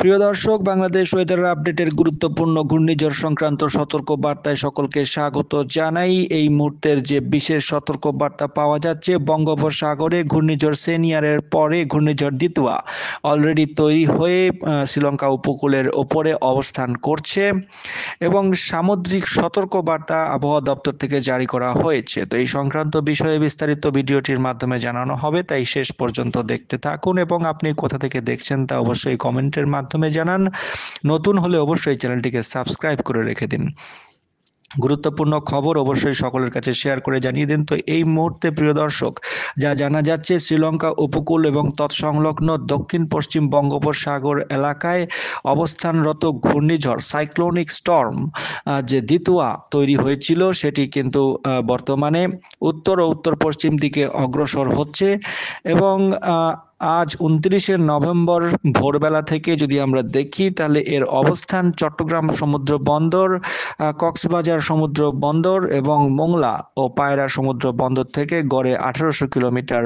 প্রিয় দর্শক, বাংলাদেশ ওয়েদার আপডেটের গুরুত্বপূর্ণ ঘূর্ণিঝড় সংক্রান্ত সতর্ক বার্তায় সকলকে স্বাগত জানাই। এই মুহূর্তের যে বিশেষ সতর্ক বার্তা পাওয়া যাচ্ছে, বঙ্গোপসাগরে ঘূর্ণিঝড় সেনিয়ারের পরে ঘূর্ণিঝড় দিতুয়া অলরেডি তৈরি হয়ে শ্রীলঙ্কা উপকূলের ওপরে অবস্থান করছে এবং সামুদ্রিক সতর্ক বার্তা আবহাওয়া দপ্তর থেকে জারি করা হয়েছে। তো এই সংক্রান্ত বিষয়ে বিস্তারিত ভিডিওটির মাধ্যমে জানানো হবে, তাই শেষ পর্যন্ত দেখতে থাকুন এবং আপনি কোথা থেকে দেখছেন তা অবশ্যই কমেন্টের মাধ্যমে জানান। নতুন হলে অবশ্যই চ্যানেলটিকে সাবস্ক্রাইব করে রেখে দিন। গুরুত্বপূর্ণ খবর অবশ্যই সকলের কাছে শেয়ার করে জানিয়ে দিন। তো এই মুহূর্তে প্রিয় দর্শক, যা জানা যাচ্ছে, শ্রীলঙ্কা উপকূল এবং তৎসংলগ্ন দক্ষিণ পশ্চিম বঙ্গোপসাগর এলাকায় অবস্থানরত ঘূর্ণিঝড় সাইক্লোনিক স্টর্ম যে দিতুয়া তৈরি হয়েছিল, সেটি কিন্তু বর্তমানে উত্তর ও উত্তর পশ্চিম দিকে অগ্রসর হচ্ছে এবং আজ 29শে নভেম্বর ভোরবেলা থেকে যদি আমরা দেখি, তাহলে এর অবস্থান চট্টগ্রাম সমুদ্র বন্দর, কক্সবাজার সমুদ্র বন্দর এবং মোংলা ও পায়রা সমুদ্র বন্দর থেকে গড়ে 1800 কিলোমিটার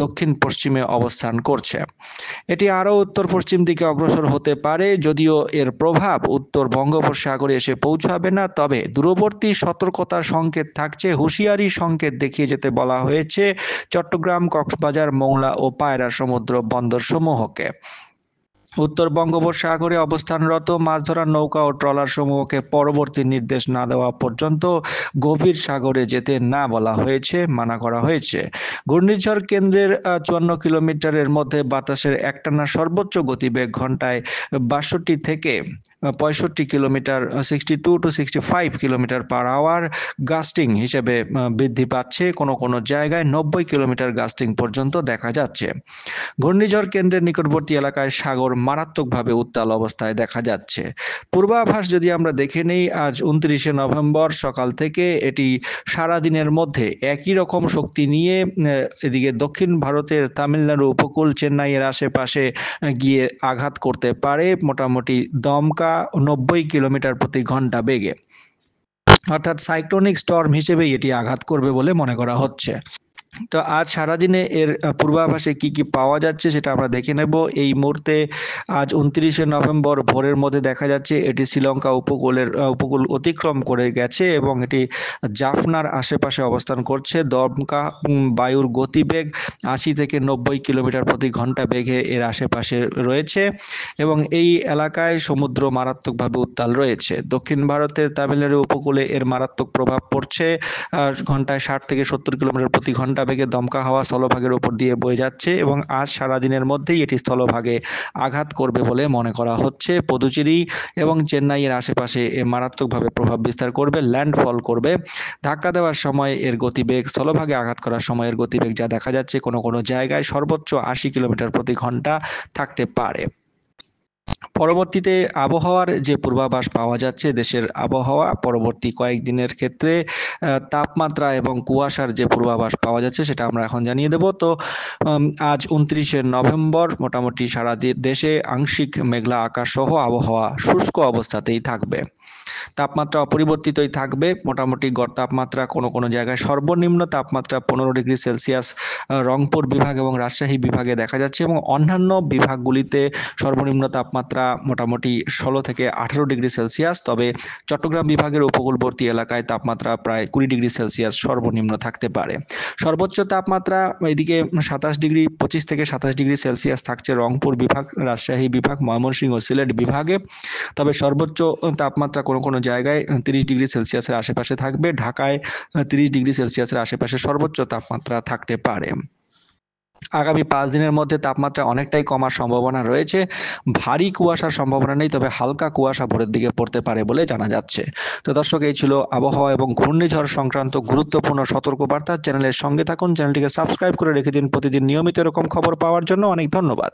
দক্ষিণ পশ্চিমে অবস্থান করছে। এটি আরও উত্তর পশ্চিম দিকে অগ্রসর হতে পারে, যদিও এর প্রভাব উত্তর বঙ্গোপসাগরে এসে পৌঁছাবে না। তবে দূরবর্তী সতর্কতার সংকেত থাকছে, হুঁশিয়ারি সংকেত দেখিয়ে যেতে বলা হয়েছে চট্টগ্রাম, কক্সবাজার, মোংলা ও পায়রা সমুদ্র বন্দর সমূহকে। উত্তর বঙ্গোপসাগরে অবস্থানরত মাছ ধরার নৌকা ও ট্রলার সমূহকে পরবর্তী নির্দেশ না দেওয়া পর্যন্ত গভীর সাগরে যেতে না বলা হয়েছে, মানা করা হয়েছে। ঘূর্ণিঝড় কেন্দ্রের 54 কিলোমিটারের মধ্যে বাতাসের একটানা সর্বোচ্চ গতিবেগ ঘন্টায় 62 থেকে 65 kilometre, 62 to 65 kilometre per hour gusting হিসেবে বৃদ্ধি পাচ্ছে। কোনো জায়গায় 90 কিলোমিটার গাস্টিং পর্যন্ত দেখা যাচ্ছে। ঘূর্ণিঝড় কেন্দ্রের নিকটবর্তী এলাকায় সাগর মারাত্মকভাবে উত্তাল অবস্থায় দেখা যাচ্ছে। পূর্বাভাস যদি আমরা দেখে নেই, আজ 29শে নভেম্বর সকাল থেকে এটি সারাদিনের মধ্যে একই রকম শক্তি নিয়ে এদিকে দক্ষিণ ভারতের তামিলনাড়ু উপকূল, চেন্নাইয়ের আশেপাশে গিয়ে আঘাত করতে পারে মোটামুটি দমকা 90 কিলোমিটার প্রতি ঘন্টা বেগে, অর্থাৎ সাইক্লোনিক স্টর্ম হিসেবেই এটি আঘাত করবে বলে মনে করা হচ্ছে। তো আজ সারাদিনে এর পূর্বাভাসে কি কি পাওয়া যাচ্ছে সেটা আমরা দেখে নেব। এই মুহূর্তে আজ 29শে নভেম্বর ভোরের মধ্যে দেখা যাচ্ছে এটি শ্রীলঙ্কা উপকূল অতিক্রম করে গেছে এবং এটি জাফনার আশেপাশে অবস্থান করছে। দমকা বায়ুর গতিবেগ 80 থেকে 90 কিলোমিটার প্রতি ঘন্টা বেগে এর আশেপাশে রয়েছে এবং এই এলাকায় সমুদ্র মারাত্মকভাবে উত্তাল রয়েছে। দক্ষিণ ভারতের তামিলনাড়ু উপকূলে এর মারাত্মক প্রভাব পড়ছে। ঘন্টায় 60 থেকে 70 কিলোমিটার প্রতি ঘন্টা বেগে দমকা হাওয়া স্থলভাগের উপর দিয়ে বয়ে যাচ্ছে এবং আজ সারাদিনের মধ্যেই এটি স্থলভাগে আঘাত করবে বলে মনে করা হচ্ছে। পদুচেরি এবং চেন্নাইয়ের আশেপাশে মারাত্মকভাবে প্রভাব বিস্তার করবে, ল্যান্ডফল করবে। ধাক্কা দেওয়ার সময় এর গতিবেগ, স্থলভাগে আঘাত করার সময় এর গতিবেগ যা দেখা যাচ্ছে, কোনো জায়গায় সর্বোচ্চ 80 কিলোমিটার প্রতি ঘন্টা থাকতে পারে। পরবর্তীতে আবহাওয়ার যে পূর্বাভাস পাওয়া যাচ্ছে, দেশের আবহাওয়া পরবর্তী কয়েকদিনের ক্ষেত্রে তাপমাত্রা এবং কুয়াশার যে পূর্বাভাস পাওয়া যাচ্ছে সেটা আমরা এখন জানিয়ে দেব। তো আজ 29শে নভেম্বর মোটামুটি সারা দেশে আংশিক মেঘলা আকাশ সহ আবহাওয়া শুষ্ক অবস্থাতেই থাকবে। তাপমাত্রা অপরিবর্তিতই থাকবে। মোটামুটি গড় তাপমাত্রা কোনো জায়গায় সর্বনিম্ন তাপমাত্রা 15 ডিগ্রি সেলসিয়াস রংপুর বিভাগ এবং রাজশাহী বিভাগে দেখা যাচ্ছে এবং অন্যান্য বিভাগগুলিতে সর্বনিম্ন তাপমাত্রা মোটামুটি 16 থেকে 18 ডিগ্রি সেলসিয়াস। তবে চট্টগ্রাম বিভাগের উপকূলবর্তী এলাকায় তাপমাত্রা প্রায় 20 ডিগ্রি সেলসিয়াস সর্বনিম্ন থাকতে পারে। সর্বোচ্চ তাপমাত্রা এদিকে 25 থেকে 27 ডিগ্রি সেলসিয়াস থাকছে রংপুর বিভাগ, রাজশাহী বিভাগ, ময়মনসিংহ ও সিলেট বিভাগে। তবে সর্বোচ্চ তাপমাত্রা কোনো জায়গায় 30 ডিগ্রি সেলসিয়াসের আশেপাশে থাকবে। ঢাকায় 30 ডিগ্রি সেলসিয়াসের আশেপাশে সর্বোচ্চ তাপমাত্রা থাকতে পারে। আগামী 5 দিনের মধ্যে তাপমাত্রা অনেকটাই কমার সম্ভাবনা রয়েছে। ভারী কুয়াশার সম্ভাবনা নেই, তবে হালকা কুয়াশা ভোরের দিকে পড়তে পারে বলে জানা যাচ্ছে। তো দর্শক, এই ছিল আবহাওয়া এবং ঘূর্ণিঝড় সংক্রান্ত গুরুত্বপূর্ণ সতর্কবার্তা। চ্যানেলের সঙ্গে থাকুন, চ্যানেলটিকে সাবস্ক্রাইব করে রেখে দিন প্রতিদিন নিয়মিত এরকম খবর পাওয়ার জন্য। অনেক ধন্যবাদ।